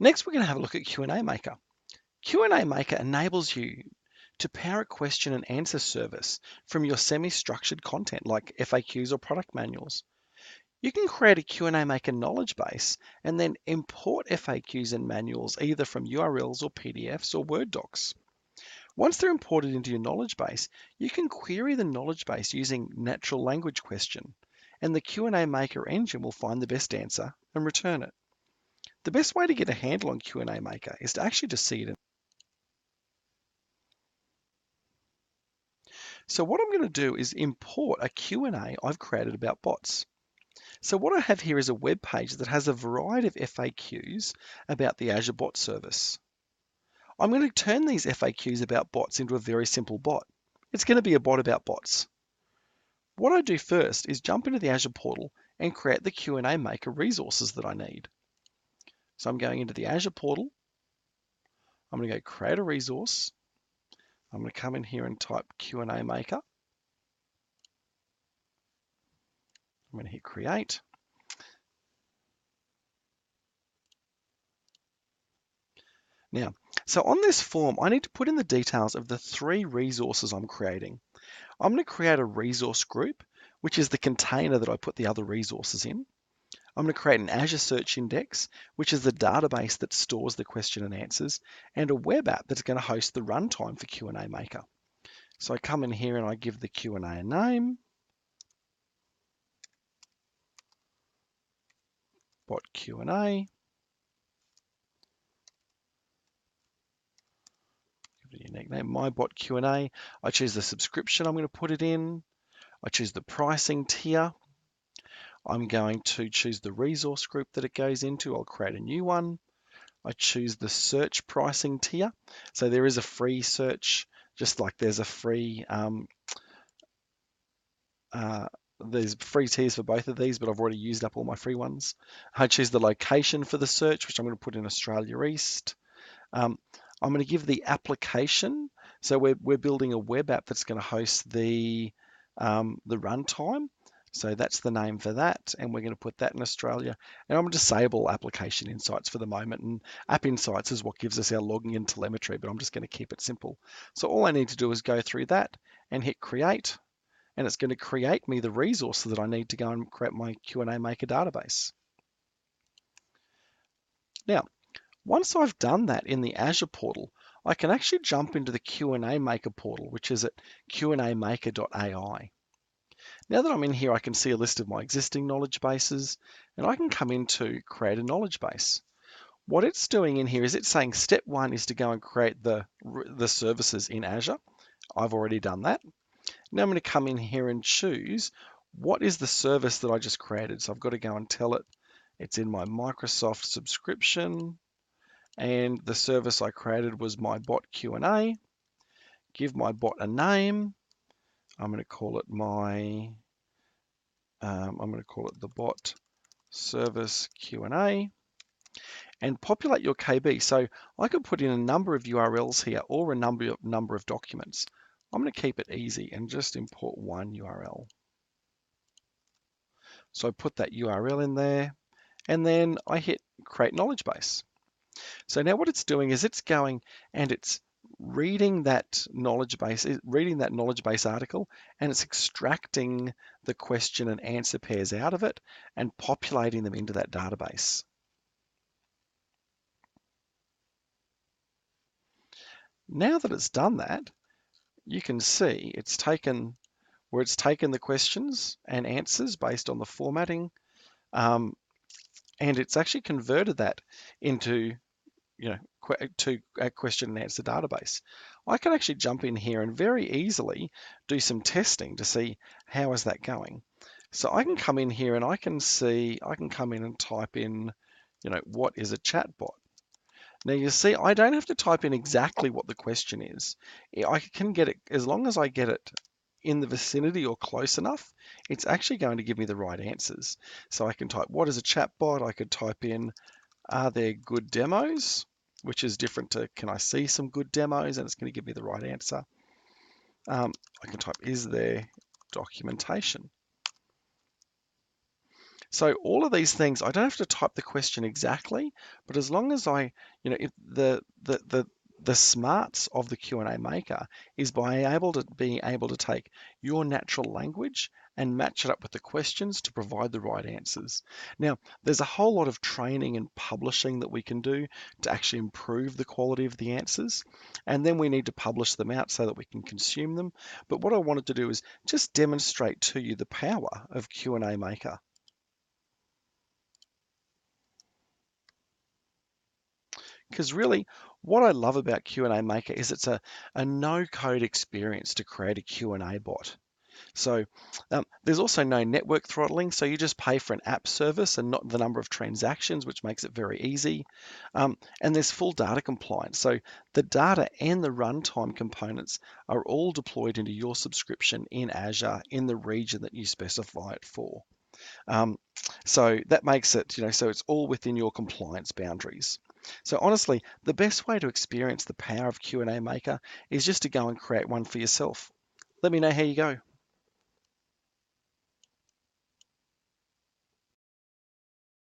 Next, we're going to have a look at QnAMaker. QnAMaker enables you to power a question and answer service from your semi-structured content like FAQs or product manuals. You can create a QnAMaker knowledge base and then import FAQs and manuals either from URLs or PDFs or Word docs. Once they're imported into your knowledge base, you can query the knowledge base using natural language question, and the QnAMaker engine will find the best answer and return it. The best way to get a handle on QnAMaker is to actually just see it. So what I'm going to do is import a Q&A I've created about bots. So what I have here is a web page that has a variety of FAQs about the Azure Bot Service. I'm going to turn these FAQs about bots into a very simple bot. It's going to be a bot about bots. What I do first is jump into the Azure portal and create the QnAMaker resources that I need. So I'm going into the Azure portal. I'm going to go create a resource. I'm going to come in here and type QnAMaker. I'm going to hit create. Now, so on this form, I need to put in the details of the 3 resources I'm creating. I'm going to create a resource group, which is the container that I put the other resources in. I'm going to create an Azure Search Index, which is the database that stores the question and answers, and a web app that's going to host the runtime for QnAMaker. So I come in here and I give the Q&A a name, bot Q&A. Give it a unique name, my bot Q&A. I choose the subscription I'm going to put it in. I choose the pricing tier. I'm going to choose the resource group that it goes into. I'll create a new one. I choose the search pricing tier. So there is a free search, just like there's a free, there's free tiers for both of these, but I've already used up all my free ones. I choose the location for the search, which I'm going to put in Australia East. I'm going to give the application. So we're building a web app that's going to host the runtime. So that's the name for that, and we're going to put that in Australia. And I'm going to disable application insights for the moment, and app insights is what gives us our logging and telemetry, but I'm just going to keep it simple. So all I need to do is go through that and hit create, and it's going to create me the resources that I need to go and create my QnAMaker database. Now, once I've done that in the Azure portal, I can actually jump into the QnAMaker portal, which is at QnAMaker.ai. Now that I'm in here, I can see a list of my existing knowledge bases, and I can come into create a knowledge base. What it's doing in here is it's saying step 1 is to go and create the services in Azure. I've already done that. Now I'm going to come in here and choose what is the service that I just created. So I've got to go and tell it it's in my Microsoft subscription, and the service I created was my bot Q&A. Give my bot a name. I'm going to call it the bot service Q&A, and populate your KB. So I could put in a number of URLs here or a number of documents. I'm going to keep it easy and just import one URL. So I put that URL in there, and then I hit create knowledge base. So now what it's doing is it's going and it's reading that knowledge base article, and it's extracting the question and answer pairs out of it and populating them into that database. Now that it's done that, you can see it's taken the questions and answers based on the formatting, and it's actually converted that into to a question and answer database. I can actually jump in here and very easily do some testing to see how is that going. So I can come in here and I can come in and type in, what is a chatbot? Now you see, I don't have to type in exactly what the question is. I can get it, as long as I get it in the vicinity or close enough, it's actually going to give me the right answers. So I can type, what is a chatbot? I could type in, are there good demos? Which is different to, can I see some good demos? And it's going to give me the right answer. I can type, is there documentation? So all of these things, I don't have to type the question exactly, but as long as if the smarts of the Q&A maker is by being able to take your natural language and match it up with the questions to provide the right answers. Now, there's a whole lot of training and publishing that we can do to actually improve the quality of the answers, and then we need to publish them out so that we can consume them. But what I wanted to do is just demonstrate to you the power of Q&A maker. Because really, what I love about QnAMaker is it's a no-code experience to create a Q&A bot. So there's also no network throttling, so you just pay for an app service and not the number of transactions, which makes it very easy. And there's full data compliance. So the data and the runtime components are all deployed into your subscription in Azure in the region that you specify it for. Um, so that makes it, so it's all within your compliance boundaries. So honestly, the best way to experience the power of QnAMaker is just to go and create one for yourself. Let me know how you go.